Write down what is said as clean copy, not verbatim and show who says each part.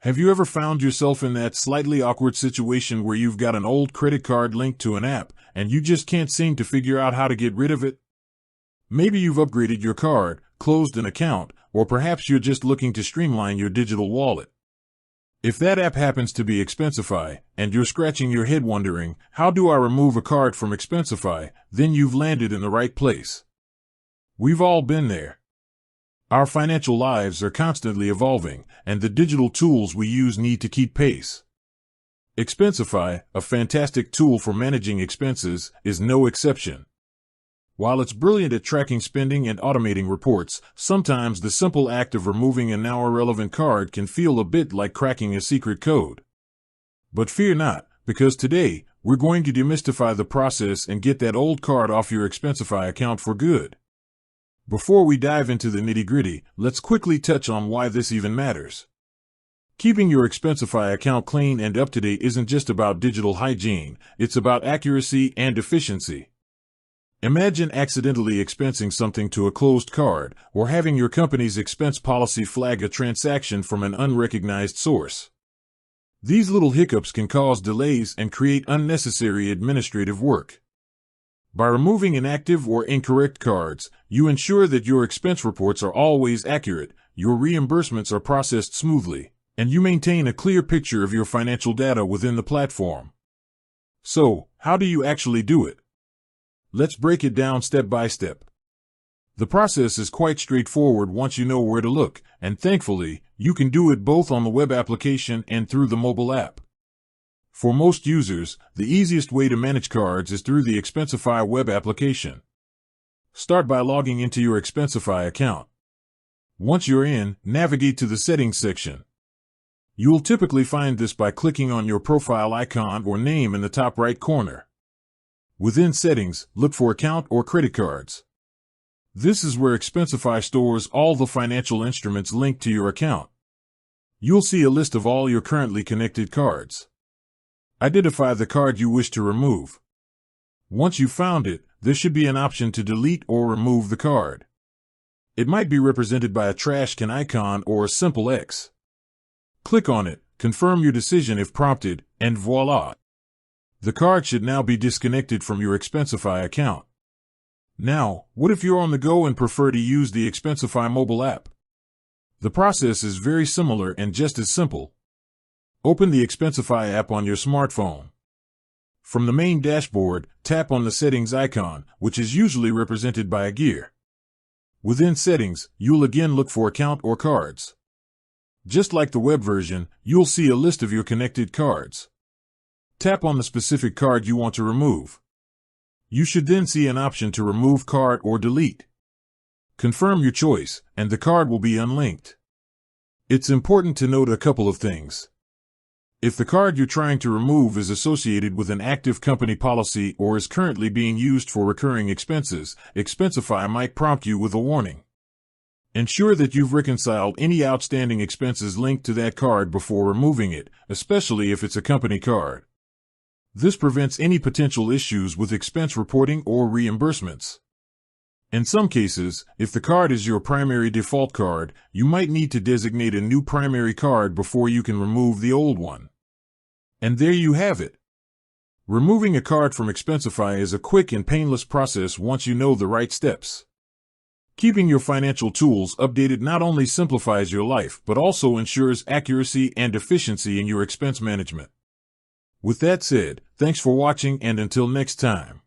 Speaker 1: Have you ever found yourself in that slightly awkward situation where you've got an old credit card linked to an app and you just can't seem to figure out how to get rid of it? Maybe you've upgraded your card, closed an account, or perhaps you're just looking to streamline your digital wallet. If that app happens to be Expensify, and you're scratching your head wondering, how do I remove a card from Expensify, then you've landed in the right place. We've all been there. Our financial lives are constantly evolving, and the digital tools we use need to keep pace. Expensify, a fantastic tool for managing expenses, is no exception. While it's brilliant at tracking spending and automating reports, sometimes the simple act of removing a now irrelevant card can feel a bit like cracking a secret code. But fear not, because today, we're going to demystify the process and get that old card off your Expensify account for good. Before we dive into the nitty-gritty, let's quickly touch on why this even matters. Keeping your Expensify account clean and up-to-date isn't just about digital hygiene, it's about accuracy and efficiency. Imagine accidentally expensing something to a closed card, or having your company's expense policy flag a transaction from an unrecognized source. These little hiccups can cause delays and create unnecessary administrative work. By removing inactive or incorrect cards, you ensure that your expense reports are always accurate, your reimbursements are processed smoothly, and you maintain a clear picture of your financial data within the platform. So, how do you actually do it? Let's break it down step by step. The process is quite straightforward once you know where to look, and thankfully, you can do it both on the web application and through the mobile app. For most users, the easiest way to manage cards is through the Expensify web application. Start by logging into your Expensify account. Once you're in, navigate to the Settings section. You'll typically find this by clicking on your profile icon or name in the top right corner. Within Settings, look for Account or Credit Cards. This is where Expensify stores all the financial instruments linked to your account. You'll see a list of all your currently connected cards. Identify the card you wish to remove. Once you've found it, there should be an option to delete or remove the card. It might be represented by a trash can icon or a simple X. Click on it, confirm your decision if prompted, and voila! The card should now be disconnected from your Expensify account. Now, what if you're on the go and prefer to use the Expensify mobile app? The process is very similar and just as simple. Open the Expensify app on your smartphone. From the main dashboard, tap on the Settings icon, which is usually represented by a gear. Within Settings, you'll again look for Account or Cards. Just like the web version, you'll see a list of your connected cards. Tap on the specific card you want to remove. You should then see an option to remove card or delete. Confirm your choice, and the card will be unlinked. It's important to note a couple of things. If the card you're trying to remove is associated with an active company policy or is currently being used for recurring expenses, Expensify might prompt you with a warning. Ensure that you've reconciled any outstanding expenses linked to that card before removing it, especially if it's a company card. This prevents any potential issues with expense reporting or reimbursements. In some cases, if the card is your primary default card, you might need to designate a new primary card before you can remove the old one. And there you have it. Removing a card from Expensify is a quick and painless process once you know the right steps. Keeping your financial tools updated not only simplifies your life but also ensures accuracy and efficiency in your expense management. With that said, thanks for watching and until next time.